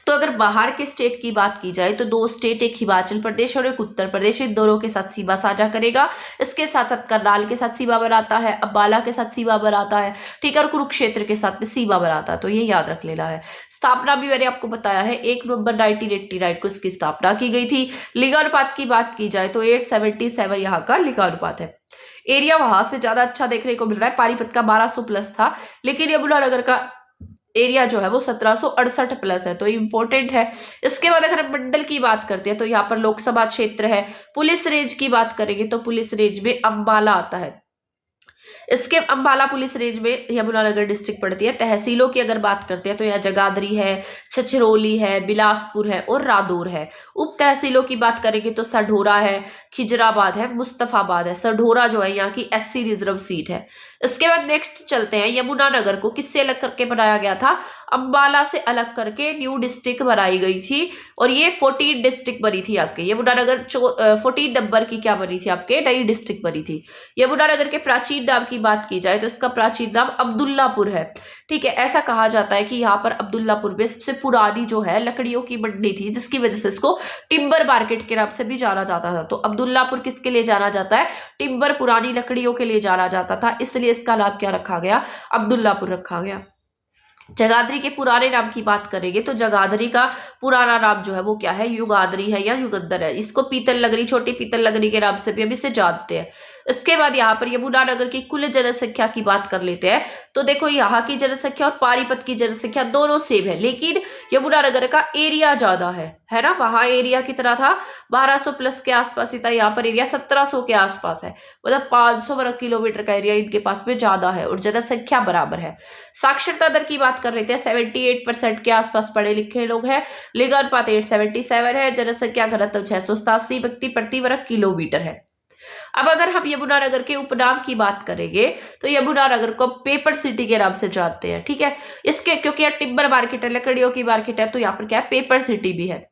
तो अगर बाहर के स्टेट की बात की जाए तो 2 स्टेट, एक हिमाचल प्रदेश और एक उत्तर प्रदेश, इन दोनों के साथ सीमा साझा करेगा। इसके साथ साथ करनाल के साथ सीमा बनाता है, अंबाला के साथ सीमा बनाता है, ठीक है, और कुरुक्षेत्र के साथ भी सीमा बनाता है। तो ये याद रख लेना है। स्थापना भी मैंने आपको बताया है, 1 नवंबर 1989 को इसकी स्थापना की गई थी। लिंगानुपात की बात की जाए तो 877 यहाँ का लिंगानुपात है। एरिया वहां से ज्यादा अच्छा देखने को मिल रहा है, पानीपत का 1200 प्लस था, लेकिन यमुनानगर का एरिया जो है वो 1768 प्लस है, तो इंपॉर्टेंट है। इसके बाद अगर हम मंडल की बात करते हैं तो यहाँ पर लोकसभा क्षेत्र है। पुलिस रेंज की बात करेंगे तो पुलिस रेंज में अंबाला आता है। इसके अंबाला पुलिस रेंज में यमुनानगर डिस्ट्रिक्ट पड़ती है। तहसीलों की अगर बात करते हैं तो यहाँ जगाधरी है, छछरौली है, बिलासपुर है और रादौर है। उप तहसीलों की बात करेंगे तो सढौरा है, खिजराबाद है, मुस्तफाबाद है। सढौरा जो है यहाँ की SC रिजर्व सीट है। इसके बाद नेक्स्ट चलते हैं, यमुनानगर को किससे अलग करके बनाया गया था? अंबाला से अलग करके न्यू डिस्ट्रिक्ट बनाई गई थी और ये 14 डिस्ट्रिक्ट बनी थी आपके। यमुनानगर 14 नंबर की क्या बनी थी आपके? नई डिस्ट्रिक्ट बनी थी। यमुनानगर के प्राचीन नाम की बात की जाए तो इसका प्राचीन नाम अब्दुल्लापुर है। ठीक है, ऐसा कहा जाता है कि यहाँ पर अब्दुल्लापुर में सबसे पुरानी जो है लकड़ियों की मंडी थी, जिसकी वजह से इसको टिम्बर मार्केट के नाम से भी जाना जाता था। तो अब्दुल्लापुर किसके लिए जाना जाता है? टिम्बर, पुरानी लकड़ियों के लिए जाना जाता था, इसलिए इसका नाम क्या रखा गया? अब्दुल्लापुर रखा गया। जगाधरी के पुराने नाम की बात करेंगे तो जगाधरी का पुराना नाम जो है वो क्या है? युगाधरी है या युगंधर है। इसको पीतल नगरी, छोटी पीतल नगरी के नाम से भी हम इसे जानते हैं। इसके बाद यहाँ पर यमुनानगर की कुल जनसंख्या की बात कर लेते हैं। तो देखो, यहाँ की जनसंख्या और पानीपत की जनसंख्या दोनों सेम है, लेकिन यमुनानगर का एरिया ज्यादा है ना। वहां एरिया कितना था? 1200 प्लस के आसपास ही था। यहाँ पर एरिया 1700 के आसपास है, मतलब 500 वर्ग किलोमीटर का एरिया इनके पास में ज्यादा है और जनसंख्या बराबर है। साक्षरता दर की बात कर लेते हैं। 78% के आसपास पढ़े लिखे लोग हैं। लिंगानुपात 877 है। जनसंख्या घनत्व 687 व्यक्ति प्रति वर्ग किलोमीटर है। अब अगर हम यमुनानगर के उपनाम की बात करेंगे तो यमुनानगर को पेपर सिटी के नाम से जानते हैं। ठीक है, इसके क्योंकि यहाँ टिम्बर मार्केट है, लकड़ियों की मार्केट है, तो यहाँ पर क्या है? पेपर सिटी भी है।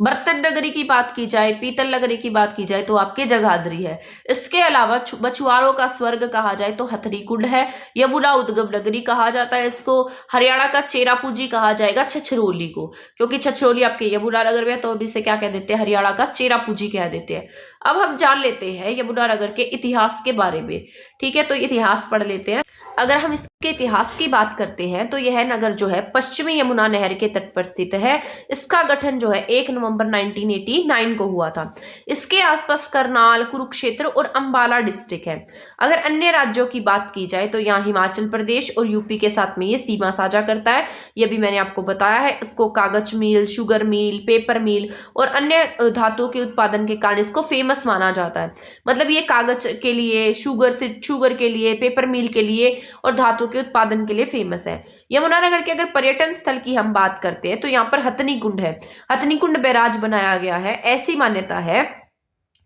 बर्तन नगरी की बात की जाए, पीतल नगरी की बात की जाए तो आपके जगाधरी है। इसके अलावा मछुआरों का स्वर्ग कहा जाए तो हथनी कुंड है। यमुना उद्गम नगरी कहा जाता है इसको। हरियाणा का चेरापूंजी कहा जाएगा छछरौली को, क्योंकि छछरौली आपके यमुनानगर में है, तो इसे क्या कह देते हैं? हरियाणा का चेरापूंजी कह देते हैं। अब हम जान लेते हैं यमुनानगर के इतिहास के बारे में। ठीक है, तो इतिहास पढ़ लेते हैं। अगर हम इसके इतिहास की बात करते हैं तो यह नगर जो है पश्चिमी यमुना नहर के तट पर स्थित है। इसका गठन जो है 1 नवंबर 1989 को हुआ था। इसके आसपास करनाल, कुरुक्षेत्र और अंबाला डिस्ट्रिक्ट है। अगर अन्य राज्यों की बात की जाए तो यहाँ हिमाचल प्रदेश और यूपी के साथ में ये सीमा साझा करता है। ये भी मैंने आपको बताया है। इसको कागज मिल, शुगर मिल, पेपर मिल और अन्य धातुओं के उत्पादन के कारण इसको फेमस माना जाता है। मतलब ये कागज के लिए, शुगर के लिए, पेपर मिल के लिए और धातु के उत्पादन के लिए फेमस है। यमुनानगर के अगर पर्यटन स्थल की हम बात करते हैं तो यहाँ पर हथनी कुंड है। हथनी कुंड बैराज बनाया गया है। ऐसी मान्यता है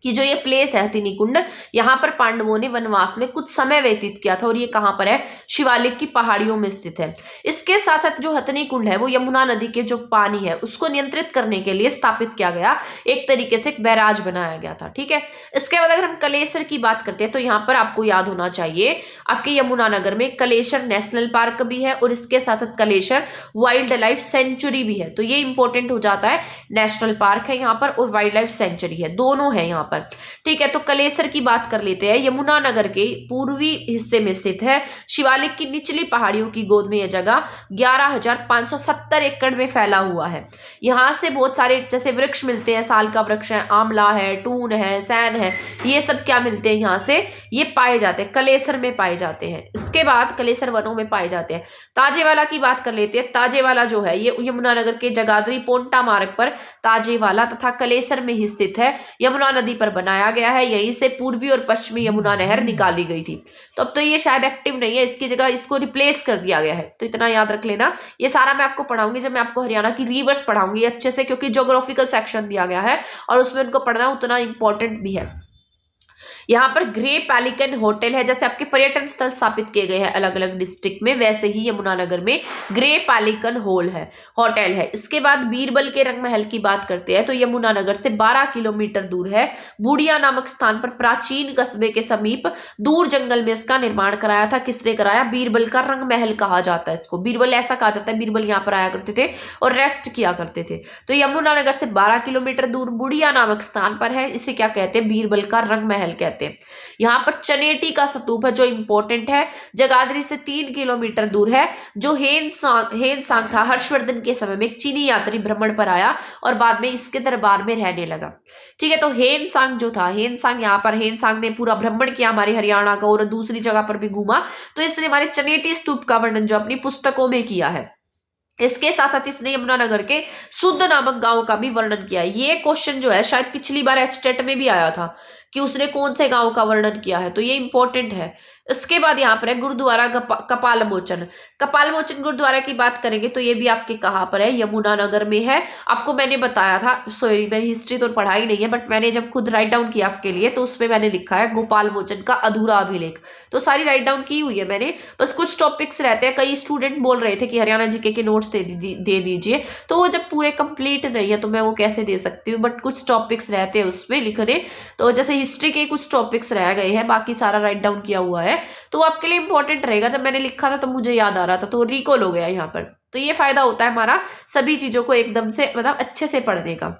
कि जो ये प्लेस है हथिनी कुंड, यहाँ पर पांडवों ने वनवास में कुछ समय व्यतीत किया था और ये कहाँ पर है? शिवालिक की पहाड़ियों में स्थित है। इसके साथ साथ जो हथिनी कुंड है वो यमुना नदी के जो पानी है उसको नियंत्रित करने के लिए स्थापित किया गया, एक तरीके से एक बैराज बनाया गया था। ठीक है, इसके बाद अगर हम कलेसर की बात करते हैं तो यहाँ पर आपको याद होना चाहिए आपके यमुनानगर में कलेसर नेशनल पार्क भी है और इसके साथ साथ कलेसर वाइल्ड लाइफ सेंचुरी भी है। तो ये इंपॉर्टेंट हो जाता है, नेशनल पार्क है यहाँ पर और वाइल्ड लाइफ सेंचुरी है, दोनों है यहाँ पर। ठीक है, तो कलेसर की बात कर लेते हैं। यमुनानगर के पूर्वी हिस्से में स्थित है। शिवालिक की निचली पहाड़ियों की गोद में यह जगह 11,570 एकड़ में फैला हुआ है। यहाँ से बहुत सारे जैसे वृक्ष मिलते हैं, साल का वृक्ष है, आंवला है, टून है, सैन है, ये सब क्या मिलते हैं? यहाँ से ये पाए जाते हैं, कलेसर में पाए जाते हैं। इसके बाद कलेसर वनों में पाए जाते हैं। ताजेवाला की बात कर लेते हैं। ताजेवाला जो है ये यमुनानगर के जगाधरी पोंटा मार्ग पर ताजेवाला तथा कलेसर में ही स्थित है। यमुना नदी पर बनाया गया है। यहीं से पूर्वी और पश्चिमी यमुना नहर निकाली गई थी। तो अब तो ये शायद एक्टिव नहीं है, इसकी जगह इसको रिप्लेस कर दिया गया है। तो इतना याद रख लेना। ये सारा मैं आपको पढ़ाऊंगी जब मैं आपको हरियाणा की रिवर्स पढ़ाऊंगी अच्छे से, क्योंकि ज्योग्राफिकल सेक्शन दिया गया है और उसमें उनको पढ़ना उतना इंपॉर्टेंट भी है। यहाँ पर ग्रे पैलिकन होटल है। जैसे आपके पर्यटन स्थल स्थापित किए गए हैं अलग अलग डिस्ट्रिक्ट में, वैसे ही यमुनानगर में ग्रे पैलिकन होटल है। इसके बाद बीरबल के रंग महल की बात करते हैं तो यमुनानगर से 12 किलोमीटर दूर है। बूढ़िया नामक स्थान पर प्राचीन कस्बे के समीप दूर जंगल में इसका निर्माण कराया था। किसने कराया? बीरबल का रंग महल कहा जाता है इसको। बीरबल ऐसा कहा जाता है, बीरबल यहाँ पर आया करते थे और रेस्ट किया करते थे। तो यमुनानगर से 12 किलोमीटर दूर बूढ़िया नामक स्थान पर है। इसे क्या कहते हैं? बीरबल का रंग महल कहते हैं। यहाँ पर चनेटी का स्तूप है जो इंपॉर्टेंट है। जगाधरी से 3 किलोमीटर दूर है। जो हेन सांग था, हर्षवर्धन के समय में एक चीनी यात्री भ्रमण पर आया और बाद में इसके दरबार में रहने लगा। ठीक है, तो हेन सांग जो था, हेन सांग यहाँ पर, हेन सांग ने पूरा भ्रमण किया हमारे हरियाणा का और दूसरी जगह पर भी घूमा, तो इसने हमारे चनेटी स्तूप का वर्णन जो अपनी पुस्तकों में किया है। इसके साथ साथ इसने यमुनानगर के शुद्ध नामक गांव का भी वर्णन किया है। ये क्वेश्चन जो है शायद पिछली बार एचटेट में भी आया था कि उसने कौन से गांव का वर्णन किया है, तो ये इंपॉर्टेंट है। इसके बाद यहाँ पर है गुरुद्वारा कपाल मोचन। कपाल मोचन गुरुद्वारा की बात करेंगे तो ये भी आपके कहाँ पर है, यमुनानगर में है। आपको मैंने बताया था, सॉरी मेरी हिस्ट्री तो पढ़ाई नहीं है, बट मैंने जब खुद राइट डाउन किया आपके लिए तो उसमें मैंने लिखा है गोपाल मोचन का अधूरा अभिलेख। तो सारी राइट डाउन की हुई है मैंने, बस कुछ टॉपिक्स रहते हैं। कई स्टूडेंट बोल रहे थे कि हरियाणा जीके के नोट्स दे दीजिए, तो वो जब पूरे कंप्लीट नहीं है तो मैं वो कैसे दे सकती हूँ, बट कुछ टॉपिक्स रहते हैं उसमें लिखने। तो जैसे हिस्ट्री के कुछ टॉपिक्स रह गए हैं, बाकी सारा राइट डाउन किया हुआ है, तो आपके लिए इंपॉर्टेंट रहेगा। जब मैंने लिखा था तो मुझे याद आ रहा था, तो रिकॉल हो गया यहाँ पर। तो ये फायदा होता है हमारा सभी चीजों को एकदम से मतलब अच्छे से पढ़ने का।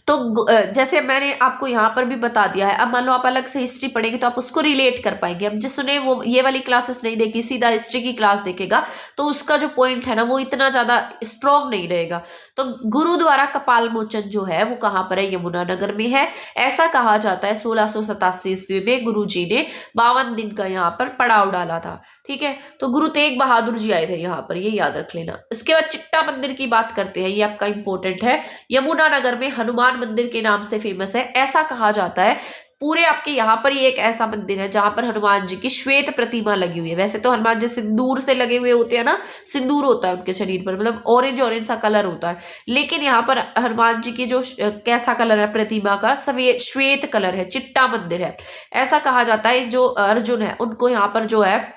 तो जैसे मैंने आपको यहाँ पर भी बता दिया है, अब मान लो आप अलग से हिस्ट्री पढ़ेंगे तो आप उसको रिलेट कर पाएंगे। अब जिसने वो ये वाली क्लासेस नहीं देखी, सीधा हिस्ट्री की क्लास देखेगा, तो उसका जो पॉइंट है ना वो इतना ज्यादा स्ट्रॉन्ग नहीं रहेगा। तो गुरुद्वारा कपाल मोचन जो है वो कहाँ पर है, यमुनानगर में है। ऐसा कहा जाता है 1687 ईस्वी में गुरु जी ने 52 दिन का यहाँ पर पड़ाव डाला था। ठीक है, तो गुरु तेग बहादुर जी आए थे यहाँ पर, ये याद रख लेना। इसके बाद चिट्टा मंदिर की बात करते हैं, ये आपका इंपॉर्टेंट है। यमुनानगर में हनुमान मंदिर के नाम से फेमस है। ऐसा कहा जाता है पूरे आपके यहाँ पर ही एक ऐसा मंदिर है जहां पर हनुमान जी की श्वेत प्रतिमा लगी हुई है। वैसे तो हनुमान जी सिंदूर से लगे हुए होते हैं ना, सिंदूर होता है उनके शरीर पर, मतलब ऑरेंज ऑरेंज सा कलर होता है, लेकिन यहाँ पर हनुमान जी की जो कैसा कलर है प्रतिमा का, सफेद श्वेत कलर है, चिट्टा मंदिर है। ऐसा कहा जाता है जो अर्जुन है उनको यहाँ पर जो है,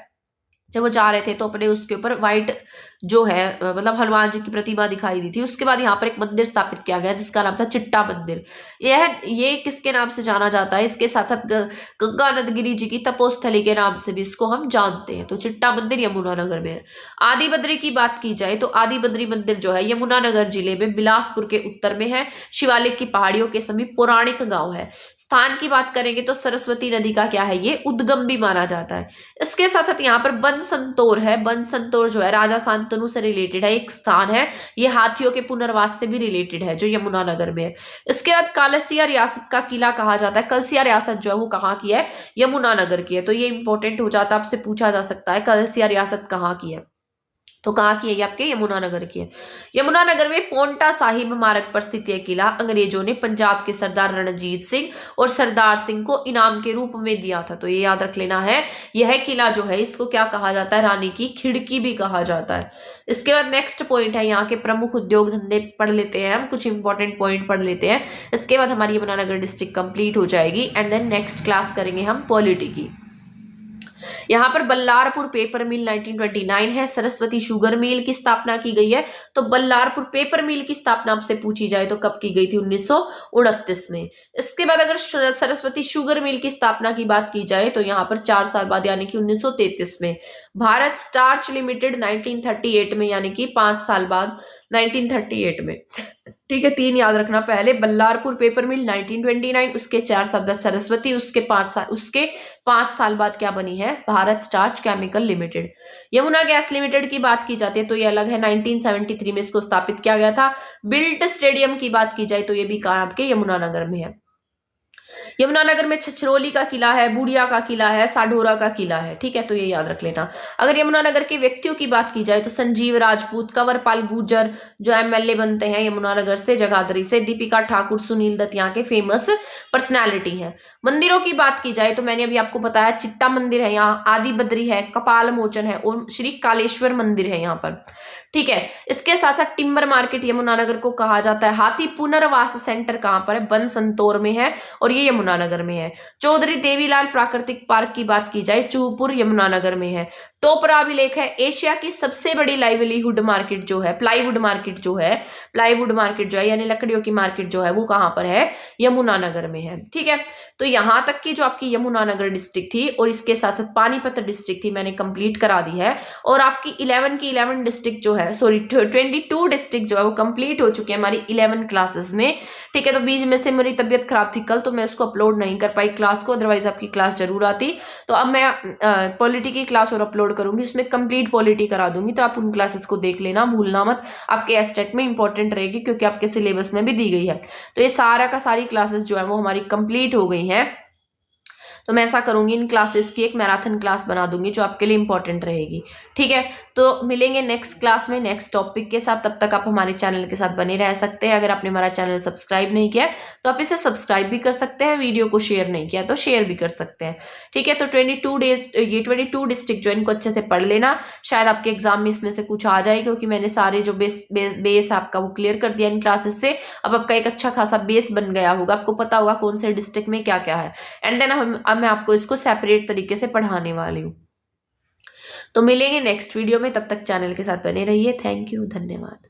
जब वो जा रहे थे तो अपने उसके ऊपर व्हाइट जो है मतलब हनुमान जी की प्रतिमा दिखाई दी थी। उसके बाद यहाँ पर एक मंदिर स्थापित किया गया जिसका नाम था चिट्टा मंदिर। ये किसके नाम से जाना जाता है, इसके साथ साथ गंगानंद गिरी जी की तपोस्थली के नाम से भी इसको हम जानते हैं। तो चिट्टा मंदिर यमुनानगर में है। आदि बद्री की बात की जाए तो आदि बद्री मंदिर जो है यमुनानगर जिले में बिलासपुर के उत्तर में है। शिवालिक की पहाड़ियों के समीप पौराणिक गांव है। स्थान की बात करेंगे तो सरस्वती नदी का क्या है, ये उद्गम भी माना जाता है। इसके साथ साथ यहाँ पर बन संतोर है। बन संतोर जो है राजा शांतनु से रिलेटेड है, एक स्थान है। ये हाथियों के पुनर्वास से भी रिलेटेड है जो यमुनानगर में है। इसके बाद कलसिया रियासत का किला कहा जाता है। कलसिया रियासत जो है वो कहाँ की है, यमुनानगर की है। तो ये इंपॉर्टेंट हो जाता है, आपसे पूछा जा सकता है कलसिया रियासत कहाँ की है, तो कहाँ की है ये आपके यमुनानगर की है। यमुनानगर में पोंटा साहिब मार्ग पर स्थित यह किला अंग्रेजों ने पंजाब के सरदार रणजीत सिंह और सरदार सिंह को इनाम के रूप में दिया था। तो ये याद रख लेना है। यह किला जो है इसको क्या कहा जाता है, रानी की खिड़की भी कहा जाता है। इसके बाद नेक्स्ट पॉइंट है यहाँ के प्रमुख उद्योग धंधे पढ़ लेते हैं हम, कुछ इंपॉर्टेंट पॉइंट पढ़ लेते हैं। इसके बाद हमारी यमुनानगर डिस्ट्रिक्ट कंप्लीट हो जाएगी एंड देन नेक्स्ट क्लास करेंगे हम पॉलिटी की। यहाँ पर बल्लारपुर पेपर मिल 1929 है। सरस्वती शुगर मिल की स्थापना की गई है। तो बल्लारपुर पेपर मिल की स्थापना आपसे पूछी जाए तो कब की गई थी, 1929 में। इसके बाद अगर सरस्वती शुगर मिल की स्थापना की बात की जाए तो यहाँ पर 4 साल बाद यानी कि 1933 में। भारत स्टार्च लिमिटेड 1938 में, यानी कि 5 साल बाद 1938 में। ठीक है, 3 याद रखना। पहले बल्लारपुर पेपर मिल 1929, उसके 4 साल बाद सरस्वती, उसके 5 साल बाद क्या बनी है, Bharat starch chemical limited. Yamuna gas limited की बात की जाती है तो ये अलग है, 1973 में इसको स्थापित किया गया था। बिल्ट स्टेडियम की बात की जाए तो ये भी कहाँ आपके यमुनानगर में है। यमुनानगर में छछरौली का किला है, बूढ़िया का किला है, साढौरा का किला है। ठीक है, तो ये याद रख लेना। अगर यमुनानगर के व्यक्तियों की बात की जाए तो संजीव राजपूत, कंवरपाल गुर्जर जो एमएलए बनते हैं यमुनानगर से, जगाधरी से, दीपिका ठाकुर, सुनील दत्त यहाँ के फेमस पर्सनैलिटी है। मंदिरों की बात की जाए तो मैंने अभी आपको बताया चिट्टा मंदिर है, यहाँ आदि बद्री है, कपाल मोचन है और श्री कालेश्वर मंदिर है यहाँ पर। ठीक है, इसके साथ साथ टिम्बर मार्केट यमुनानगर को कहा जाता है। हाथी पुनर्वास सेंटर कहाँ पर है, बन संतोर में है और ये यमुनानगर में है। चौधरी देवीलाल प्राकृतिक पार्क की बात की जाए, चूपुर यमुनानगर में है। टोपरा अभिलेख है। एशिया की सबसे बड़ी लाइवलीहुड मार्केट जो है, प्लाईवुड मार्केट जो है यानी लकड़ियों की मार्केट जो है वो कहाँ पर है, यमुनानगर में है। ठीक है, तो यहाँ तक की जो आपकी यमुनानगर डिस्ट्रिक्ट थी और इसके साथ साथ पानीपत डिस्ट्रिक्ट थी मैंने कंप्लीट करा दी है। और आपकी 11 डिस्ट्रिक्ट जो है, सॉरी 22 डिस्ट्रिक्ट जो है वो कंप्लीट हो चुके हैं हमारी 11 क्लासेस में। ठीक है, तो बीच में से मेरी तबीयत खराब थी कल, तो मैं उसको अपलोड नहीं कर पाई क्लास को, अदरवाइज आपकी क्लास जरूर आती। तो अब मैं पॉलिटी की क्लास और अपलोड करूंगी, उसमें कंप्लीट पॉलिटी करा दूंगी, तो आप उन क्लासेस को देख लेना, भूलना मत। आपके एस्टेट में इंपॉर्टेंट रहेगी क्योंकि आपके सिलेबस में भी दी गई है। तो ये सारी क्लासेस जो है वो हमारी कंप्लीट हो गई हैं। तो मैं ऐसा करूंगी, इन क्लासेस की एक मैराथन क्लास बना दूंगी जो आपके लिए इंपॉर्टेंट रहेगी। ठीक है, तो तो मिलेंगे नेक्स्ट क्लास में नेक्स्ट टॉपिक के साथ। तब तक आप हमारे चैनल के साथ बने रह सकते हैं। अगर आपने हमारा चैनल सब्सक्राइब नहीं किया तो आप इसे सब्सक्राइब भी कर सकते हैं, वीडियो को शेयर नहीं किया तो शेयर भी कर सकते हैं। ठीक है, तो 22 डिस्ट्रिक्ट जो इनको अच्छे से पढ़ लेना, शायद आपके एग्जाम में इसमें से कुछ आ जाए, क्योंकि मैंने सारे जो बेस आपका वो क्लियर कर दिया इन क्लासेस से। अब आपका एक अच्छा खासा बेस बन गया होगा, आपको पता होगा कौन से डिस्ट्रिक्ट में क्या क्या है। एंड देन अब मैं आपको इसको सेपरेट तरीके से पढ़ाने वाली हूँ। तो मिलेंगे नेक्स्ट वीडियो में, तब तक चैनल के साथ बने रहिए। थैंक यू, धन्यवाद।